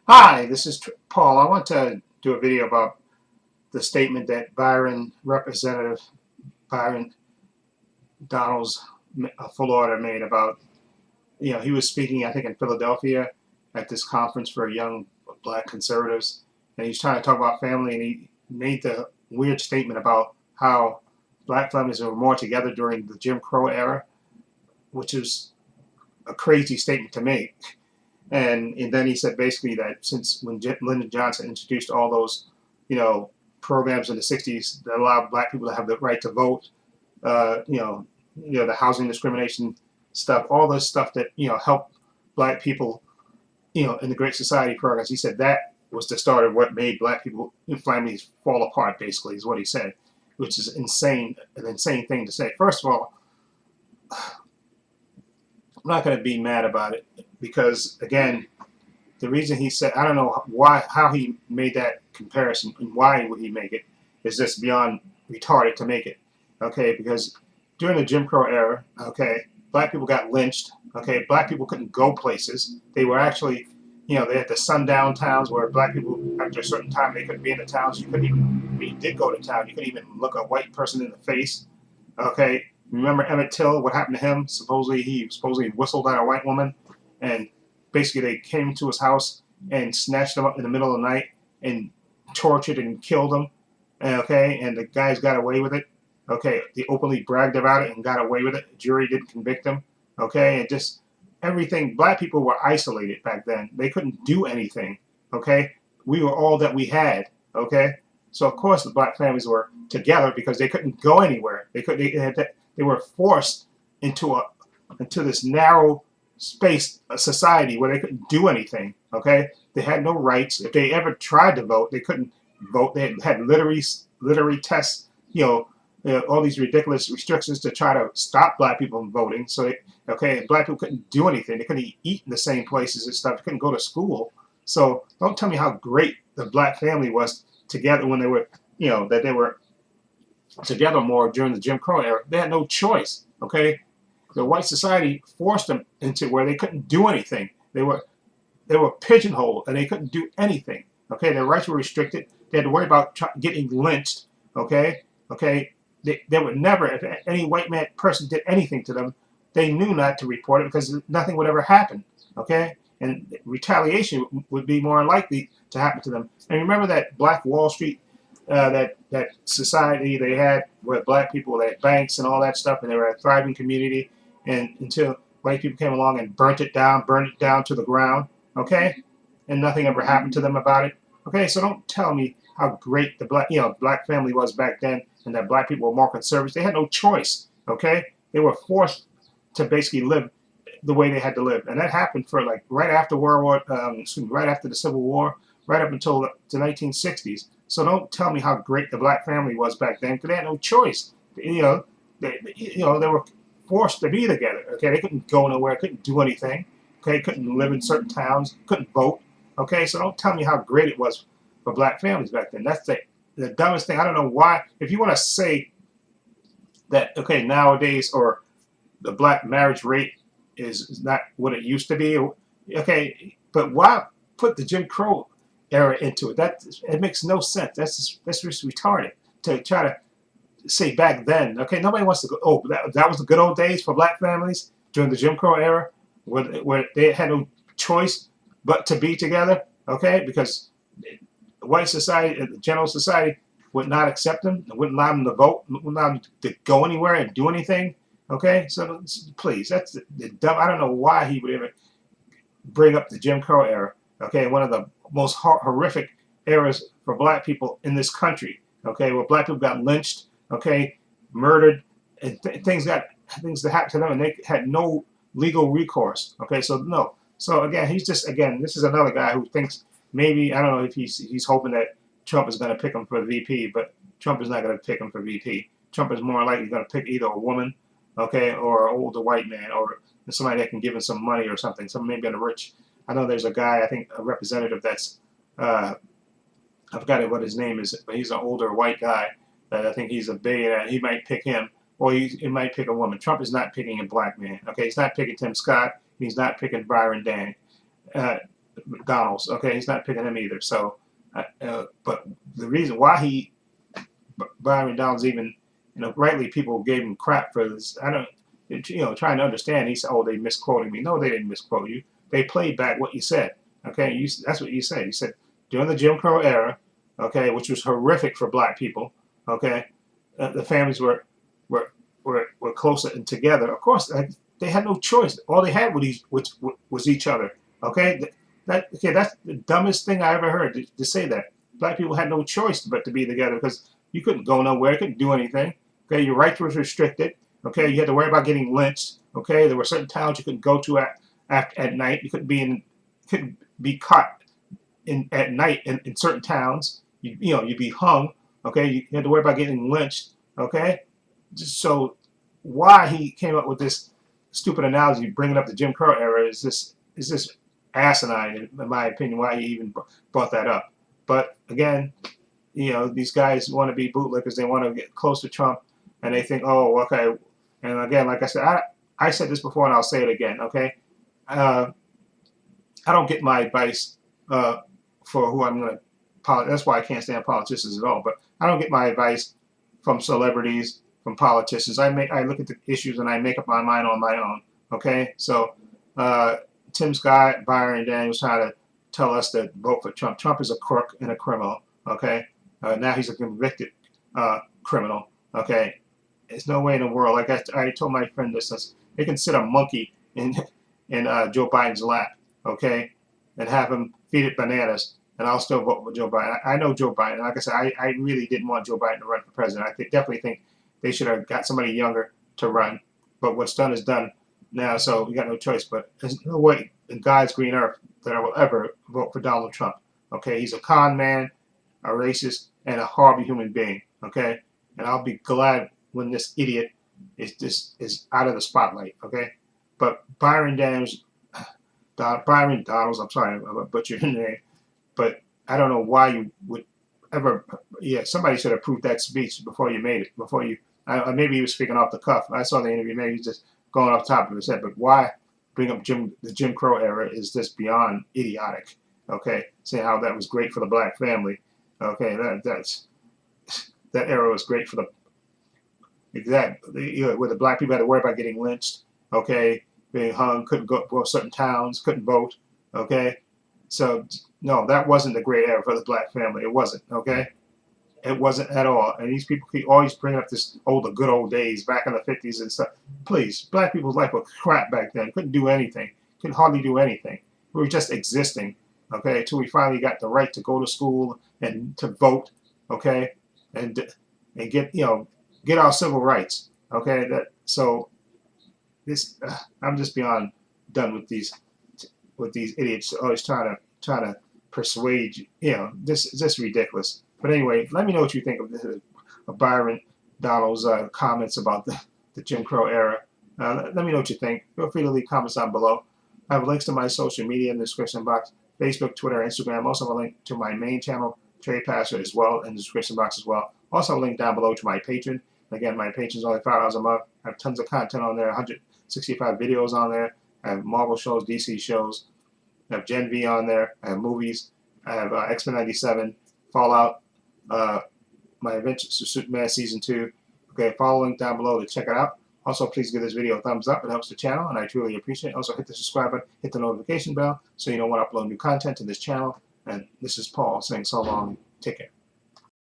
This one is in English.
Hi, this is Paul. I want to do a video about the statement that Representative Byron Donalds, Florida, made about, he was speaking, I think, in Philadelphia at this conference for young black conservatives, and he's trying to talk about family, and he made the weird statement about how black families were more together during the Jim Crow era, which is a crazy statement to make. And then he said basically that since when Lyndon Johnson introduced all those, you know, programs in the 60s that allowed black people to have the right to vote, the housing discrimination stuff, all this stuff that, helped black people, in the Great Society progress. He said that was the start of what made black people families fall apart, basically, is what he said, which is insane, an insane thing to say. First of all, I'm not going to be mad about it because, again, the reason he said, I don't know how he made that comparison and why would he make it, is just beyond retarded to make it. Okay, because during the Jim Crow era, okay, black people got lynched. Okay, black people couldn't go places. They were actually, they had the sundown towns where black people, after a certain time, they couldn't be in the towns. You couldn't even, when you did go to town, you couldn't even look a white person in the face. Okay, remember Emmett Till? What happened to him? He supposedly whistled at a white woman, and basically they came to his house and snatched him up in the middle of the night and tortured and killed him. Okay, and the guys got away with it. Okay, they openly bragged about it and got away with it. The jury didn't convict them. Okay, and just everything. Black people were isolated back then. They couldn't do anything. Okay, we were all that we had. Okay, so of course the black families were together because they couldn't go anywhere. They were forced into this narrow space, a society where they couldn't do anything. Okay, they had no rights. If they ever tried to vote, they couldn't vote. They had literary tests. All these ridiculous restrictions to try to stop black people from voting. So, black people couldn't do anything. They couldn't eat in the same places and stuff. They couldn't go to school. So don't tell me how great the black family was together when they were, that they were together more during the Jim Crow era. They had no choice. Okay, the white society forced them into where they couldn't do anything. They were pigeonholed and they couldn't do anything. Okay, their rights were restricted. They had to worry about getting lynched. Okay. They would never, if any white person did anything to them, they knew not to report it because nothing would ever happen. Okay, and retaliation would be more likely to happen to them. And remember that Black Wall Street, that society they had where black people, they had banks and all that stuff, and they were a thriving community, and until white people came along and burned it down to the ground. Okay, and nothing ever happened to them about it. Okay, so don't tell me how great the black family was back then, and that black people were more conservative. They had no choice. Okay, they were forced to basically live the way they had to live, and that happened for like right after right after the Civil War, right up until the 1960s. So don't tell me how great the black family was back then, because they had no choice. They were forced to be together. Okay, they couldn't go nowhere, couldn't do anything. Okay, couldn't live in certain towns, couldn't vote. Okay, so don't tell me how great it was for black families back then. That's the dumbest thing. I don't know why. If you want to say that, okay, nowadays, or the black marriage rate is not what it used to be, okay, but why put the Jim Crow era into it? It makes no sense. That's just retarded to try to say back then. Okay, nobody wants to go, oh, that was the good old days for black families during the Jim Crow era, where they had no choice but to be together. Okay, because white society, the general society, would not accept them, wouldn't allow them to vote, wouldn't allow them to go anywhere and do anything. Okay, so please, that's the dumb. I don't know why he would ever bring up the Jim Crow era. Okay, one of the most horrific eras for black people in this country. Okay, where black people got lynched, okay, murdered, and things that happened to them, and they had no legal recourse. Okay, so no. So again, this is another guy who thinks maybe, I don't know if he's hoping that Trump is going to pick him for VP, but Trump is not going to pick him for VP. Trump is more likely going to pick either a woman, okay, or an older white man, or somebody that can give him some money or something. Some maybe a rich. I know there's a guy, I think a representative that's I forgot what his name is, but he's an older white guy that I think he's a billionaire. He might pick him, or he might pick a woman. Trump is not picking a black man. Okay, he's not picking Tim Scott. He's not picking Byron Dan. Donalds. Okay, he's not picking him either. So, but the reason why Byron Donalds even, rightly people gave him crap for this. I don't, trying to understand. He said, "Oh, they misquoted me." No, they didn't misquote you. They played back what you said. Okay, that's what you said. You said during the Jim Crow era, okay, which was horrific for black people. Okay, the families were closer and together. Of course, they had no choice. All they had was each other. Okay, that's the dumbest thing I ever heard to say that. Black people had no choice but to be together because you couldn't go nowhere, you couldn't do anything. Okay, your rights was restricted. Okay, you had to worry about getting lynched. Okay, there were certain towns you couldn't go to at night. You couldn't be caught at night in certain towns. You'd be hung. Okay, you had to worry about getting lynched. Okay, so why he came up with this stupid analogy, bringing up the Jim Crow era, is this asinine in my opinion. Why he even brought that up? But again, these guys want to be bootlickers. They want to get close to Trump, and they think, oh, okay. And again, like I said, I said this before, and I'll say it again. Okay, I don't get my advice for who I'm going to. That's why I can't stand politicians at all. But I don't get my advice from celebrities, from politicians. I look at the issues and I make up my mind on my own. Okay, so Tim Scott, Byron Daniels trying to tell us to vote for Trump. Trump is a crook and a criminal. Okay, now he's a convicted criminal. Okay, there's no way in the world. Like I told my friend this, they can sit a monkey in Joe Biden's lap. Okay, and have him feed it bananas, and I'll still vote for Joe Biden. I know Joe Biden. Like I said, I really didn't want Joe Biden to run for president. I definitely think they should have got somebody younger to run. But what's done is done now, so we got no choice. But there's no way in God's green earth that I will ever vote for Donald Trump. Okay, he's a con man, a racist, and a horrible human being. Okay, and I'll be glad when this idiot is out of the spotlight. Okay, but Byron Donalds, I'm sorry, I butchered your name, but I don't know why you would ever. Yeah, somebody should have approved that speech before you made it. Before you, maybe he was speaking off the cuff. I saw the interview. Maybe he's just going off the top of his head. But why bring up the Jim Crow era is just beyond idiotic. Okay, saying how that was great for the black family. Okay, that era was great for the where the black people had to worry about getting lynched. Okay, being hung, couldn't go to certain towns, couldn't vote. Okay, so no, that wasn't the great era for the black family. It wasn't. Okay, it wasn't at all. And these people keep always bringing up the good old days back in the 50s and stuff. Please, black people's life was crap back then. Couldn't do anything. Couldn't hardly do anything. We were just existing. Okay, until we finally got the right to go to school and to vote. Okay, and get our civil rights. Okay, I'm just beyond done with these idiots always trying to persuade you. This is just ridiculous. But anyway, let me know what you think of Byron Donalds' comments about the Jim Crow era. Let me know what you think. Feel free to leave comments down below. I have links to my social media in the description box: Facebook, Twitter, Instagram. Also have a link to my main channel, Trepacer, as well, in the description box as well. Also a link down below to my Patreon. Again, my Patreon's only $5 a month. I have tons of content on there, 165 videos on there. I have Marvel shows, DC shows. I have Gen V on there. I have movies. I have X-Men 97, Fallout, my Adventures of Superman Season 2. Okay, follow the link down below to check it out. Also, please give this video a thumbs up. It helps the channel, and I truly appreciate it. Also, hit the subscribe button, hit the notification bell, so you know when I upload new content to this channel. And this is Paul saying so long. Take care.